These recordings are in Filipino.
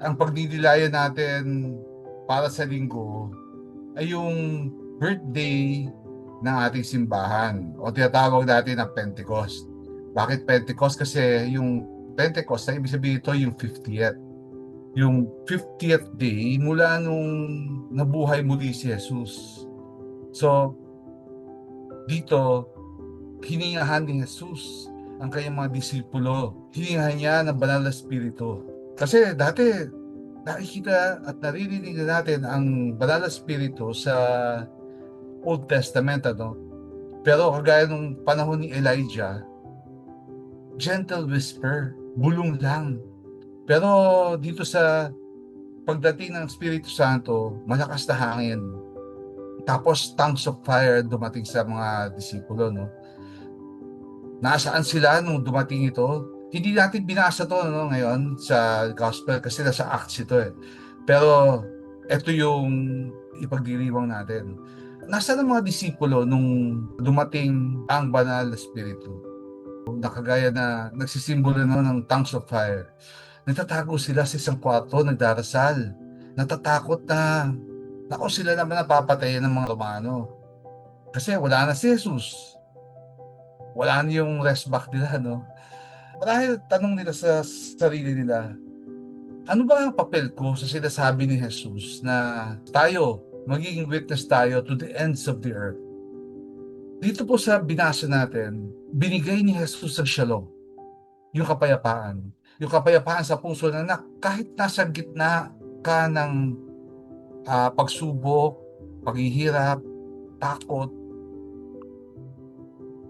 ang pagdidilaya natin para sa linggo ay yung birthday ng ating simbahan o tinatawag natin na Pentecost. Bakit Pentecost? Kasi yung Pentecost, ay ibig sabihin ito yung 50th. Yung 50th day mula nung nabuhay muli si Jesus. So, dito, hiningahan ni Jesus ang kanyang mga disipulo. Hiningahan niya ng banal na spirito. Kasi dati, nakikita at naririnig na natin ang banal na spirito sa Old Testament, ano? Pero kagaya nung panahon ni Elijah, gentle whisper, bulong lang. Pero dito sa pagdating ng Espiritu Santo, malakas na hangin. Tapos tongues of fire dumating sa mga disipulo, no? Nasaan sila nung dumating ito? Hindi natin binasa to, no, ngayon sa gospel kasi nasa Acts ito eh. Pero ito yung ipagdiriwang natin. Nasaan ang mga disipulo nung dumating ang banal na Espiritu? Nakagaya na nagsisimbolo na ng tongues of fire. Nagtatago sila sa isang kwarto, nagdarasal. Natatakot na, naku, sila naman napapatayin ng mga Romano. Kasi wala na si Jesus. Wala na yung rest back nila, no? Marahil tanong nila sa sarili nila, ano ba ang papel ko sa sinasabi ni Jesus na tayo, magiging witness tayo to the ends of the earth? Dito po sa binasa natin, binigay ni Jesus ang shalom, yung kapayapaan. Yung kapayapaan sa puso na kahit nasa gitna ka ng pagsubok, paghihirap, takot,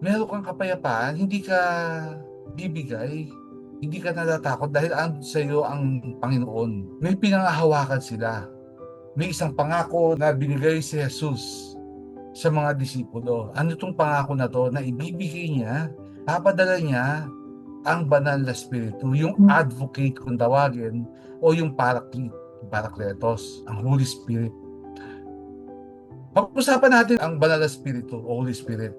meron kang kapayapaan, hindi ka bibigay, hindi ka natatakot dahil sa iyo ang Panginoon. May pinangahawakan sila. May isang pangako na binigay si Jesus sa mga disipulo. Ano itong pangako na to na ibibigay niya, papadala niya ang banal na spiritu, yung advocate kung tawagin, o yung paraclete, Parakletos, ang Holy Spirit. Pag-usapan natin ang banal na spiritu o Holy Spirit.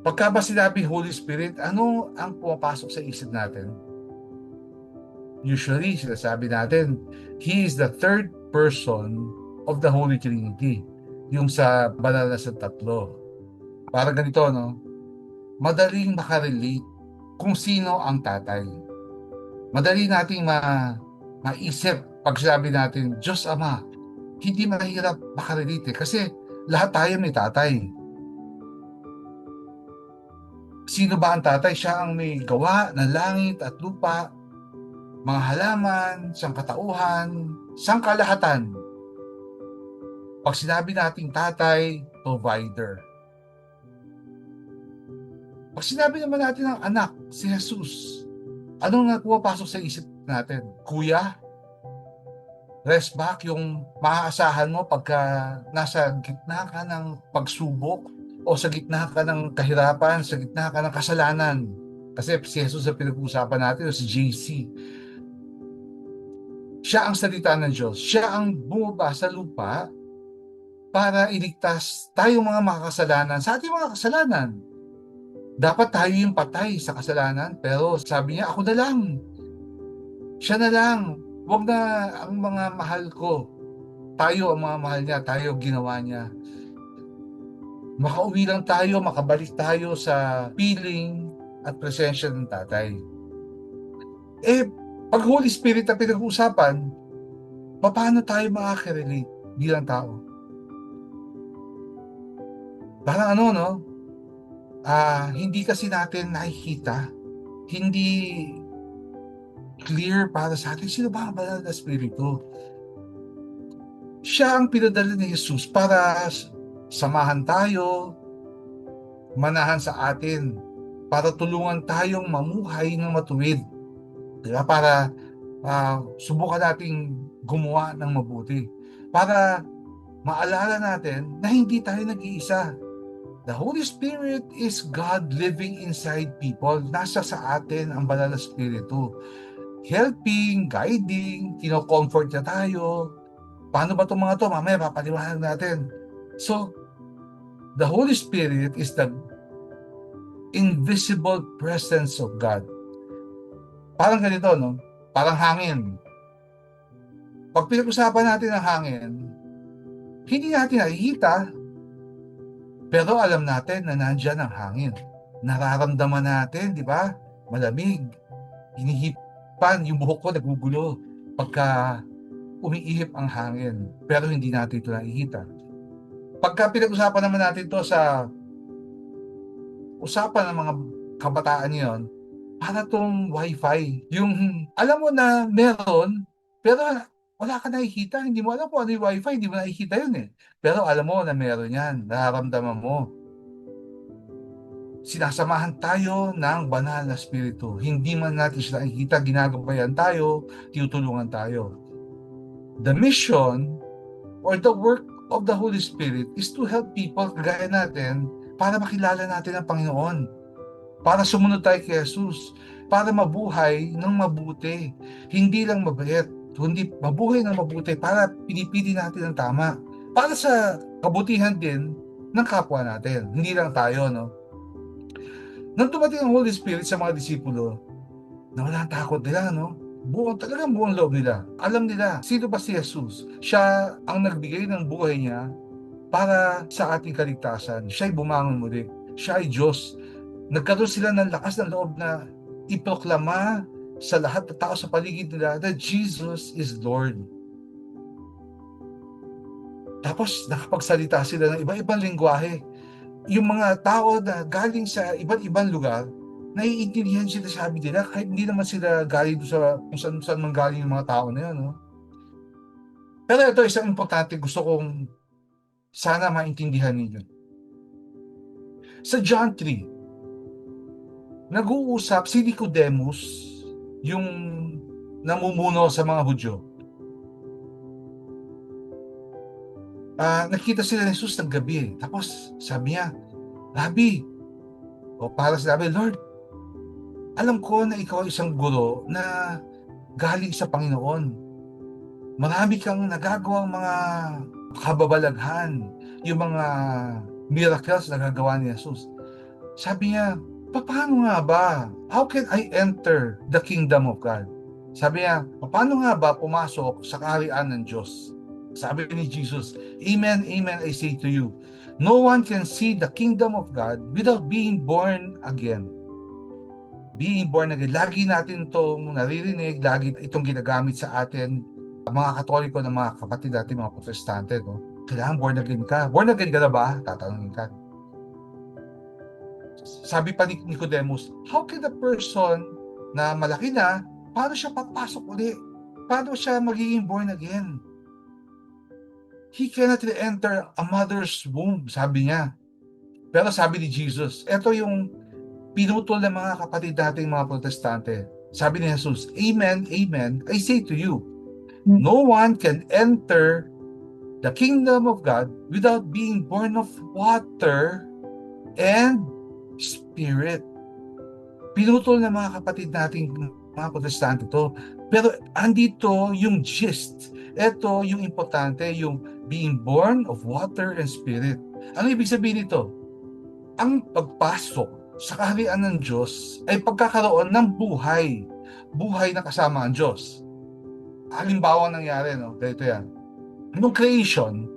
Pagka ba sinabing Holy Spirit, ano ang pumapasok sa isip natin? Usually, sinasabi natin, He is the third person of the Holy Trinity. Yung sa banal na sa tatlo. Parang ganito, no? Madaling makarelate kung sino ang tatay. Madali nating maisip pag sabi natin, Diyos Ama. Hindi mahirap makarelate kasi lahat tayo may tatay. Sino ba ang tatay? Siya ang may gawa ng langit at lupa, mga halaman, sangkatauhan, sangkalahatan. Pag sinabi nating tatay, provider. Pag sinabi naman natin ng anak, si Jesus, anong nga pumapasok sa isip natin? Kuya? Rest back, yung maaasahan mo pagka nasa gitna ka ng pagsubok o sa gitna ka ng kahirapan, sa gitna ka ng kasalanan. Kasi si Jesus ang pinag-uusapan natin, o si JC. Siya ang salita ng Diyos. Siya ang bumaba sa lupa para iligtas tayong mga makakasalanan sa ating mga kasalanan. Dapat tayo yung patay sa kasalanan, pero sabi niya, ako na lang. Siya na lang. Huwag na ang mga mahal ko. Tayo ang mga mahal niya, tayo ginawa niya. Makauwi lang tayo, makabalik tayo sa piling at presensya ng tatay. Eh, pag Holy Spirit ang pinag-uusapan, paano tayo makaka-relate bilang tao? Parang ano, no? Hindi kasi natin nakikita, hindi clear para sa atin, sino ba ang banal na Espiritu? Siya ang pinadala ni Jesus para samahan tayo, manahan sa atin, para tulungan tayong mamuhay ng matuwid. Diba? Para subukan nating gumawa ng mabuti. Para maalala natin na hindi tayo nag-iisa. The Holy Spirit is God living inside people. Nasa sa atin ang banal na Espiritu. Helping, guiding, kino-comfort niya tayo. Paano ba itong mga to? Mamaya papaliwanag natin. So, the Holy Spirit is the invisible presence of God. Parang ganito, no? Parang hangin. Pag pinag-usapan natin ang hangin, hindi natin nakikita, pero alam natin na nandyan ang hangin. Nararamdaman natin, di ba? Malamig, hinihipan, yung buhok ko nagugulo pagka umiihip ang hangin, pero hindi natin ito nakikita. Pagka pinag-usapan naman natin to sa usapan ng mga kabataan ngayon, para tong wifi. Yung alam mo na meron, pero wala ka nakikita. Hindi mo alam kung ano yung wifi, hindi mo nakikita yun eh. Pero alam mo na meron yan, nararamdaman mo. Sinasamahan tayo ng banal na spirito. Hindi man natin siya nakikita, ginagabayan tayo, tinutulungan tayo. The mission or the work of the Holy Spirit is to help people kagaya natin para makilala natin ang Panginoon, para sumunod tayo kay Jesus, para mabuhay ng mabuti. Hindi lang mabait, kundi mabuhay ng mabuti para pinipili natin ang tama. Para sa kabutihan din ng kapwa natin. Hindi lang tayo, no? Nang dumating ang Holy Spirit sa mga disipulo, nawala ang takot nila, no? Talagang buong loob nila. Alam nila, sino ba si Jesus? Siya ang nagbigay ng buhay niya para sa ating kaligtasan. Siya'y bumangon muli. Siya ay Diyos. Nagkaroon sila ng lakas ng loob na iproklama sa lahat ng tao sa paligid nila that Jesus is Lord. Tapos nakapagsalita sila ng iba-ibang lengguwahe. Yung mga tao na galing sa iba't ibang lugar, naiintindihan sila sabi nila kahit hindi naman sila galing sa kung saan man galing yung mga tao na yun. No? Pero ito isang importante gusto kong sana maintindihan ninyo. Sa John 3, nag-uusap si Nicodemus, yung namumuno sa mga Hudyo. Nakita sila ni Jesus ng gabi. Tapos sabi niya, Rabbi, o para sabi, Lord, alam ko na ikaw isang guro na galing sa Panginoon. Marami kang nagagawang mga kababalaghan, yung mga miracles na nagagawa ni Jesus. Sabi niya, paano nga ba? How can I enter the kingdom of God? Sabi niya, paano nga ba pumasok sa kaharian ng Diyos? Sabi ni Jesus, Amen, amen, I say to you, no one can see the kingdom of God without being born again. Being born again, lagi natin itong naririnig, lagi itong ginagamit sa atin, mga Katoliko na mga kapatid natin, mga Protestante, no? Kailangan born again ka. Born again ka na ba? Tatanungin ka. Sabi pa ni Nicodemus, how can a person na malaki na, paano siya papasok uli? Paano siya magiging born again? He cannot enter a mother's womb, sabi niya. Pero sabi ni Jesus, ito yung pinutol ng mga kapatid nating mga Protestante. Sabi ni Jesus, Amen, amen, I say to you, no one can enter the kingdom of God without being born of water and Spirit. Pinutol ng mga kapatid nating mga Protestante to. Pero andito yung gist. Ito yung importante, yung being born of water and Spirit. Ano ibig sabihin nito? Ang pagpasok sa kaharian ng Diyos ay pagkakaroon ng buhay. Buhay na kasama ang Diyos. Halimbawa nangyari, no? Ganito yan. Nung creation,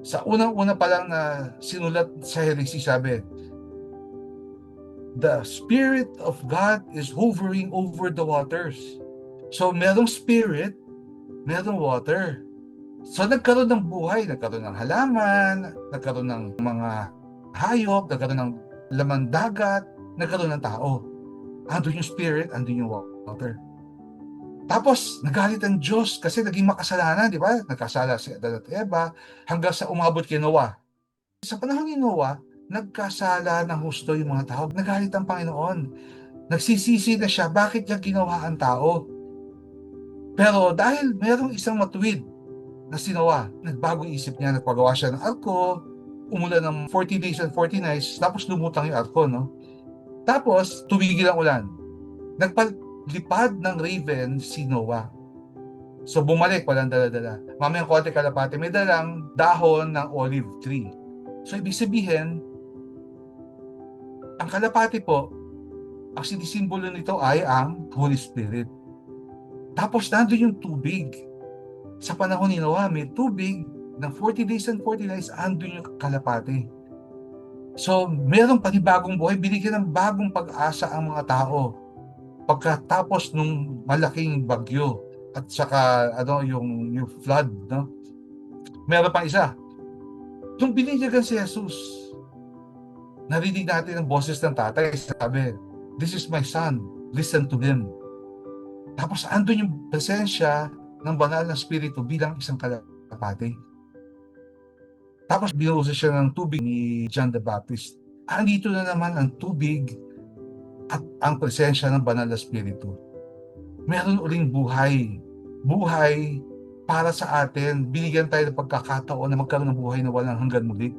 sa unang-una pa lang na sinulat sa Heresy, sabi, the Spirit of God is hovering over the waters. So, merong Spirit, merong water. So, nagkaroon ng buhay, nagkaroon ng halaman, nagkaroon ng mga hayop, nagkaroon ng laman dagat, nagkaroon ng tao. Andun yung Spirit, andun yung water. Tapos, nagalit ang Diyos kasi naging makasalanan, di ba? Nagkasala si Adan at Eva hanggang sa umabot kay Noah. Sa panahon ni Noah, nagkasala ng husto yung mga tao. Nagalit ang Panginoon. Nagsisisi na siya, bakit niya ginawa ang tao? Pero dahil mayroong isang matuwid na si Noah, nagbagong isip niya, nagpagawa siya ng arko, umulan ng 40 days and 40 nights, tapos lumutang yung arko, no? Tapos, tumigil ang ulan. Nagpalipad ng raven si Noah. So, bumalik, walang dala-dala. Mamayang konti kalapate, may dalang dahon ng olive tree. So, ibig sabihin, ang kalapati po, ang sinisimbolo nito ay ang Holy Spirit. Tapos nandun yung tubig. Sa panahon ni Noah, may tubig ng 40 days and 40 nights, andun yung kalapati. So, merong panibagong buhay, binigyan ng bagong pag-asa ang mga tao pagkatapos nung malaking bagyo at saka yung flood, no? Meron pang isa. Yung binigyan si Jesus, narinig natin ang boses ng tatay, sabi, "This is my son, listen to him." Tapos andun yung presensya ng banal na spirito bilang isang kalapati. Tapos binuhusan siya ng tubig ni John the Baptist. Andito na naman ang tubig at ang presensya ng banal na spirito. Meron uling buhay. Buhay para sa atin. Binigyan tayo ng pagkakataon na magkaroon ng buhay na walang hanggan muli.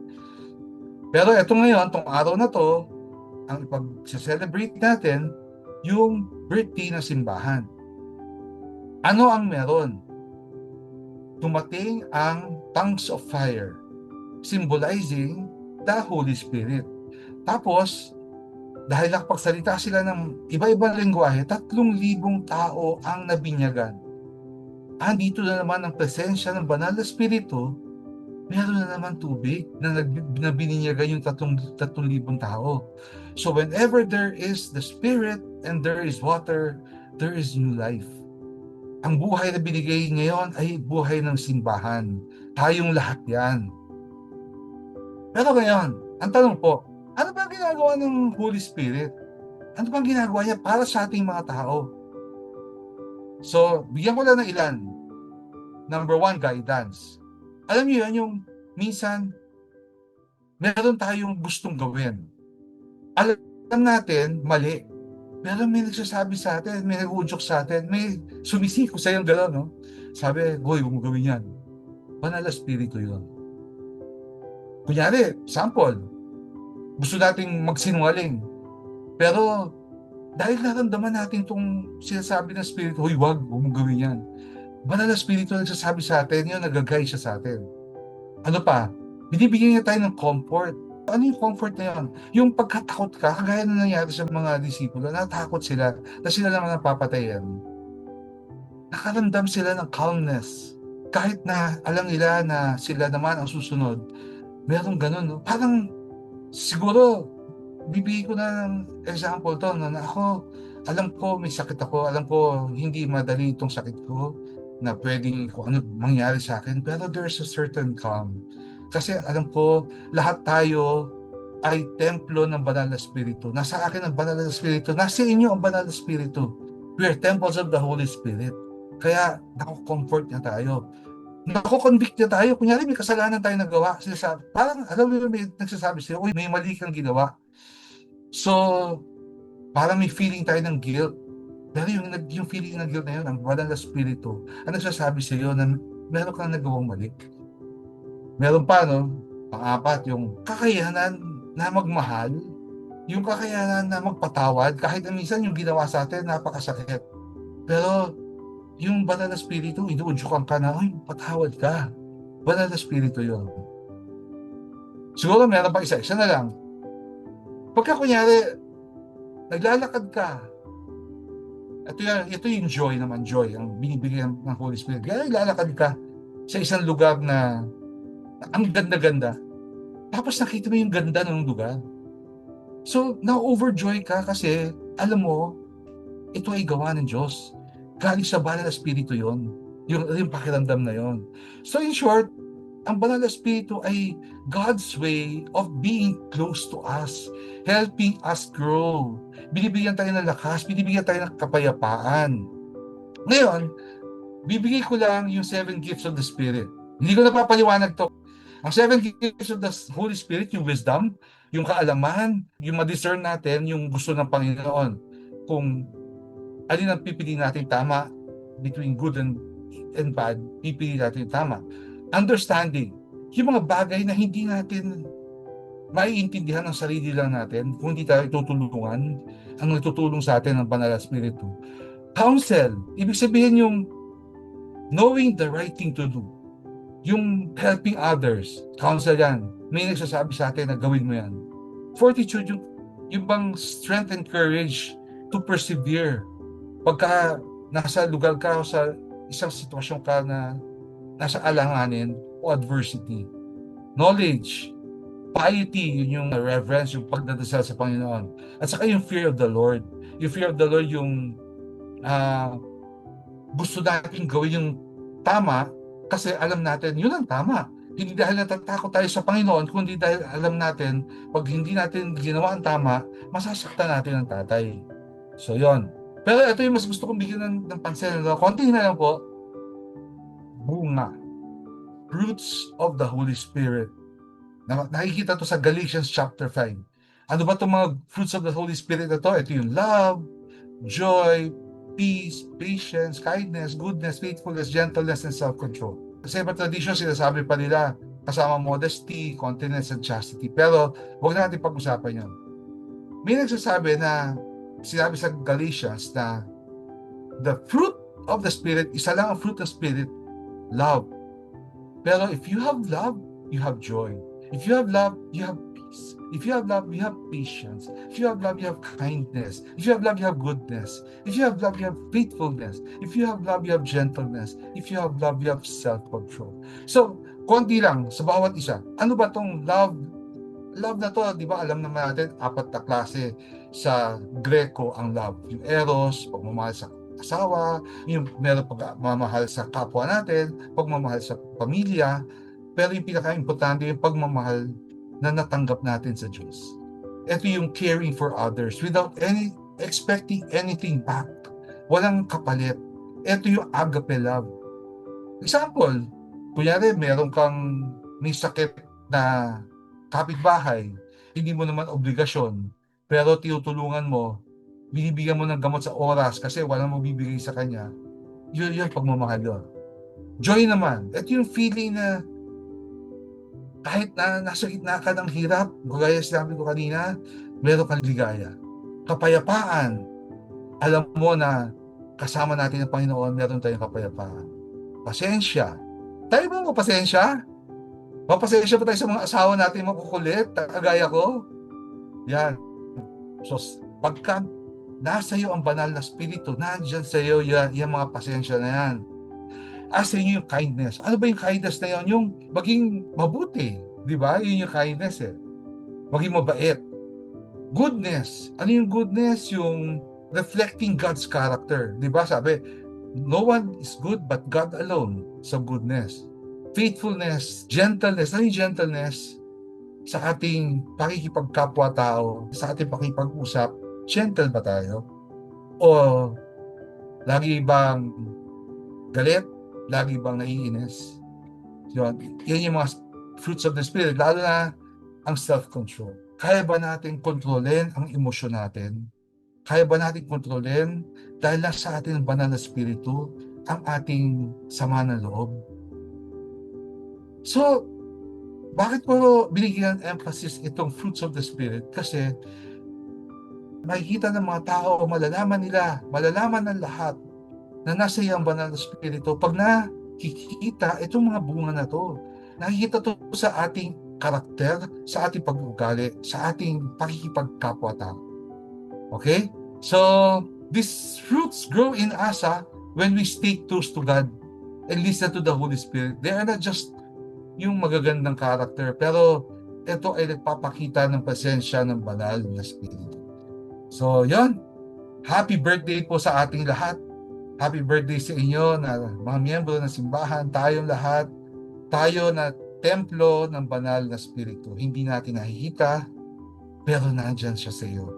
Pero eto ngayon, tong araw na to, ang ipag-celebrate natin, yung birthday ng simbahan. Ano ang meron? Dumating ang tongues of fire, symbolizing the Holy Spirit. Tapos, dahil nakapagsalita sila ng iba-ibang lengguwahe, 3,000 tao ang nabinyagan. Andito na naman ang presensya ng banal na spirito, meron na naman tubig na bininyagan yung 3,000 tao. So whenever there is the Spirit and there is water, there is new life. Ang buhay na binigay ngayon ay buhay ng simbahan. Tayong lahat yan. Pero ngayon, ang tanong po, ano ba ginagawa ng Holy Spirit? Ano bang ginagawa niya para sa ating mga tao? So, bigyan ko lang ng ilan. Number 1, guidance. Alam niyo yan, yung minsan, meron tayong gustong gawin. Alam natin, mali. Pero may nagsasabi sa atin, may nag-uudyok sa atin, may sumisiko sa yung gano'n, no? Sabi, "Hoy, huwag mo gawin yan." Banal na spirito yun. Kunyari, sample, gusto nating magsinungaling. Pero dahil naramdaman natin itong sinasabi ng spirito, "Hoy, huwag mo gawin yan." Banal na spirito nagsasabi sa atin, yun, nagagay siya sa atin. Ano pa? Binibigyan niya tayo ng comfort. Ano yung comfort na yun? Yung pagkatakot ka, kagaya na nangyari sa mga disipulo, natakot sila na sila lang ang napapatayan. Nakaramdam sila ng calmness. Kahit na alam nila na sila naman ang susunod, merong ganun, no? Parang siguro, bibigay ko na ng example to, no? Na ako, alam ko may sakit ako, alam ko hindi madali itong sakit ko, na pwedeng kung ano mangyari sa akin, pero there's a certain calm. Kasi alam ko, lahat tayo ay templo ng banal na spirito. Nasa akin ang banal na spirito, nasa inyo ang banal na spirito. We are temples of the Holy Spirit. Kaya nako-comfort niya tayo. Nako-convict niya tayo. Kunyari may kasalanan tayo nagawa. Parang alam mo, may nagsasabi sila, "Uy, may mali kang ginawa." So, parang may feeling tayo ng guilt. Pero yung feeling ng guilt na yun, ang banal na spirito, ang nagsasabi sa iyo na meron kang nagawang mali. Meron pa, no? Pang-apat, yung kakayanan na magmahal, yung kakayanan na magpatawad, kahit na minsan yung ginawa sa atin, napakasakit. Pero yung banal na spirito, inuudyokan ka na, "Uy, patawad ka." Banal na spirito yun. Siguro meron pa isa na lang. Pagka kunyari, naglalakad ka, ito yung joy naman, joy, ang binibigyan ng Holy Spirit. Kaya naglalakad ka sa isang lugar na ang ganda-ganda, tapos nakita mo yung ganda ng lugar. So, na-overjoy ka kasi alam mo, ito ay gawa ng Diyos. Galing sa banal na spirito yon, yung pakiramdam na yon. So in short, ang banal na spirito ay God's way of being close to us, helping us grow. Binibigyan tayo ng lakas, binibigyan tayo ng kapayapaan. Ngayon, bibigay ko lang yung 7 gifts of the Spirit. Hindi ko napapaliwanag to. Ang 7 gifts of the Holy Spirit, yung wisdom, yung kaalaman, yung ma-discern natin yung gusto ng Panginoon. Kung alin ang pipili natin tama, between good and bad, pipili natin tama. Understanding, yung mga bagay na hindi natin maiintindihan ng sarili lang natin, kung hindi tayo tutulungan, ang nagtutulong sa atin ng Banal na Espiritu. Counsel, ibig sabihin yung knowing the right thing to do. Yung helping others, counsel yan. May nagsasabi sa atin na gawin mo yan. Fortitude, yung bang strength and courage to persevere. Pagka nasa lugar ka o sa isang sitwasyon ka na nasa alanganin o adversity. Knowledge, piety, yun yung reverence, yung pagdadasal sa Panginoon. At saka yung fear of the Lord. Yung fear of the Lord, yung gusto natin gawin yung tama kasi alam natin yun ang tama. Hindi dahil natatakot tayo sa Panginoon, kundi dahil alam natin, pag hindi natin ginawa ang tama, masasaktan natin ang tatay. So, yon. Pero ito yung mas gusto kong bigyan ng pansin. Konti na lang po, bunga. Fruits of the Holy Spirit. Nakikita to sa Galatians chapter 5. Ano ba itong mga fruits of the Holy Spirit na to? Ito yung love, joy, peace, patience, kindness, goodness, faithfulness, gentleness, and self-control. Sa iba tradition, sinasabi pa nila kasama modesty, continence, and chastity. Pero huwag na natin pag-usapan yun. May nagsasabi na, sinabi sa Galatians na the fruit of the Spirit, isa lang ang fruit ng Spirit, love. Pero if you have love, you have joy. If you have love, you have peace. If you have love, you have patience. If you have love, you have kindness. If you have love, you have goodness. If you have love, you have faithfulness. If you have love, you have gentleness. If you have love, you have self-control. So, konti lang sa bawat isa. Ano ba tong love? Love na to, di ba, alam naman natin, 4 na klase sa Greco ang love. Yung eros, pagmamahal sa asawa, yung meron pagmamahal sa kapwa natin, pagmamahal sa pamilya, pero yung pinaka-importante yung pagmamahal na natanggap natin sa Diyos. Ito yung caring for others without expecting anything back. Walang kapalit. Ito yung agape love. Example, kunyari meron kang may sakit na kapitbahay, hindi mo naman obligasyon, pero tinutulungan mo, binibigyan mo ng gamot sa oras kasi walang mabibigay sa kanya, yun pagmamahal yun. Joy naman, ito yung feeling na kahit na nasa gitna ka ng hirap, gaya sinabi ko kanina, meron kang ligaya. Kapayapaan, alam mo na kasama natin ang Panginoon, meron tayong kapayapaan. Pasensya. Tayo ba mapasensya? Mapasensya ba tayo sa mga asawa natin makukulit, kagaya ko? Yan. So, pagka nasa iyo ang banal na spirito, nandyan sa iyo yung mga pasensya na yan. Asa inyo yung kindness. Ano ba yung kindness na yun? Yung maging mabuti. Di ba? Yun yung kindness eh. Maging mabait. Goodness. Ano yung goodness? Yung reflecting God's character. Di ba? Sabi, no one is good but God alone sa goodness. Faithfulness, gentleness. Ano yung gentleness? Sa ating pakikipagkapwa-tao, sa ating pakipag-usap, gentle ba tayo? O lagi bang galit? Lagi bang naiinis? Yan yung mga fruits of the Spirit, lalo na ang self-control. Kaya ba natin kontrolin ang emosyon natin? Kaya ba natin kontrolin dahil nasa atin ang banal na spiritu ang ating sama ng loob? So, bakit po binigyan emphasis itong fruits of the Spirit? Kasi makikita ng mga tao, malalaman ng lahat na nasa iyang banal na spirito pag nakikita itong mga bunga na to. Nakikita to sa ating karakter, sa ating pag-uugali, sa ating pakikipagkapwa-tao. Okay? So, these fruits grow in us when we stay close to God and listen to the Holy Spirit. They are not just yung magagandang karakter, pero ito ay nagpapakita ng presensya ng banal na spirito. So, yon. Happy birthday po sa ating lahat. Happy birthday sa inyo na mga miyembro ng simbahan, tayong lahat, tayo na templo ng banal na spirito. Hindi natin nakikita, pero nandyan siya sa iyo.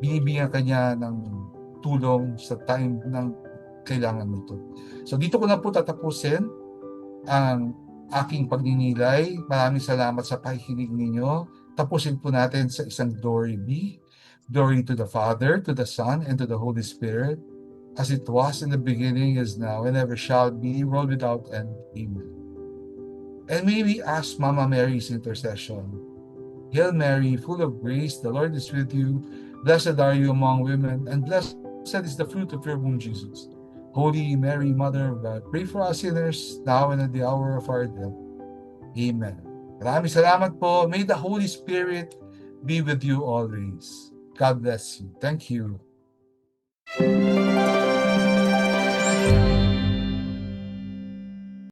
Binibigyan ka niya ng tulong sa time ng kailangan mo ito. So dito ko na po tatapusin ang aking pagninilay. Maraming salamat sa pakikinig ninyo. Tapusin po natin sa isang glory be. Glory to the Father, to the Son, and to the Holy Spirit, as it was in the beginning, is now, and ever shall be, world without end. Amen. And may we ask Mama Mary's intercession. Hail Mary, full of grace, the Lord is with you. Blessed are you among women, and blessed is the fruit of your womb, Jesus. Holy Mary, Mother of God, pray for us sinners, now and at the hour of our death. Amen. Maraming salamat po. May the Holy Spirit be with you always. God bless you. Thank you.